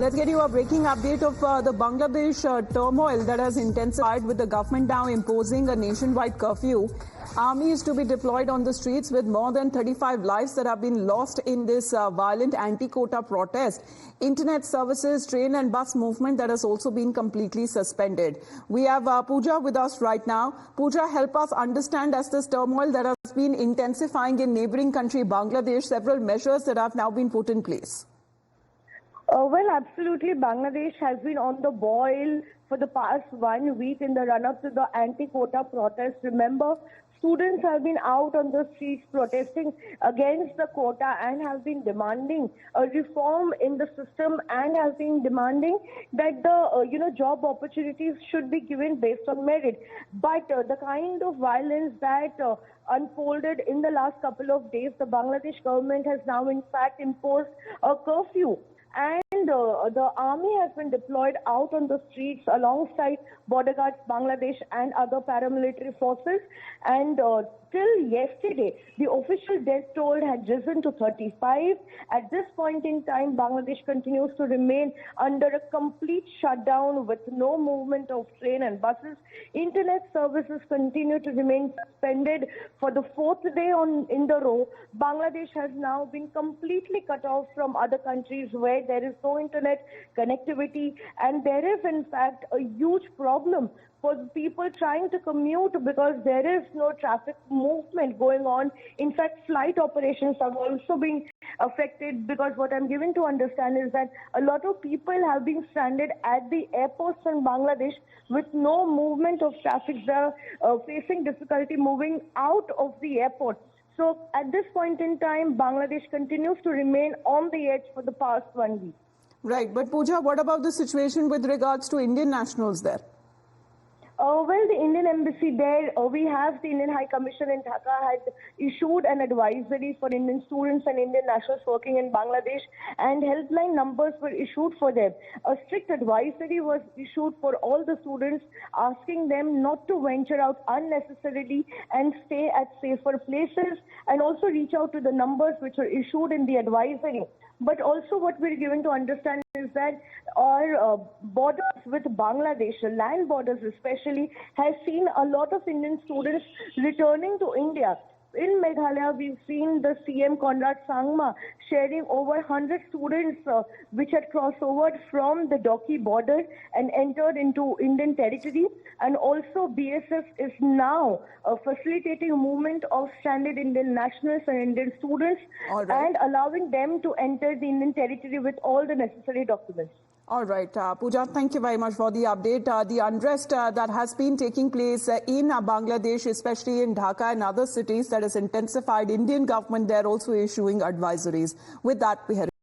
Let's get you a breaking update of the Bangladesh turmoil that has intensified with the government now imposing a nationwide curfew. Army is to be deployed on the streets with more than 35 lives that have been lost in this violent anti-quota protest. Internet services, train and bus movement that has also been completely suspended. We have Pooja with us right now. Pooja, help us understand as this turmoil that has been intensifying in neighboring country Bangladesh, several measures that have now been put in place. Well, absolutely. Bangladesh has been on the boil for the past 1 week in the run-up to the anti-quota protest. Remember, students have been out on the streets protesting against the quota and have been demanding a reform in the system and have been demanding that the job opportunities should be given based on merit. But the kind of violence that unfolded in the last couple of days, the Bangladesh government has now in fact imposed a curfew. And the army has been deployed out on the streets alongside border guards, Bangladesh and other paramilitary forces. And till yesterday, the official death toll had risen to 35. At this point in time, Bangladesh continues to remain under a complete shutdown with no movement of train and buses. Internet services continue to remain suspended for the fourth day in the row. Bangladesh has now been completely cut off from other countries where there is no internet connectivity, and there is in fact a huge problem for people trying to commute because there is no traffic movement going on. In fact, flight operations have also been affected because what I'm given to understand is that a lot of people have been stranded at the airports in Bangladesh with no movement of traffic. They're facing difficulty moving out of the airport. So at this point in time, Bangladesh continues to remain on the edge for the past 1 week. Right. But Pooja, what about the situation with regards to Indian nationals there? Well, the Indian embassy there, we have the Indian High Commission in Dhaka had issued an advisory for Indian students and Indian nationals working in Bangladesh, and helpline numbers were issued for them. A strict advisory was issued for all the students, asking them not to venture out unnecessarily and stay at safer places, and also reach out to the numbers which were issued in the advisory. But also what we're given to understand is that our borders with Bangladesh, land borders especially, has seen a lot of Indian students returning to India. In Meghalaya, we've seen the CM Conrad Sangma sharing over 100 students which had crossed over from the Doki border and entered into Indian territory. And also BSF is now facilitating movement of stranded Indian nationals and Indian students and allowing them to enter the Indian territory with all the necessary documents. All right, Pooja, thank you very much for the update. The unrest that has been taking place in Bangladesh, especially in Dhaka and other cities, that has intensified. Indian government there also issuing advisories. With that, we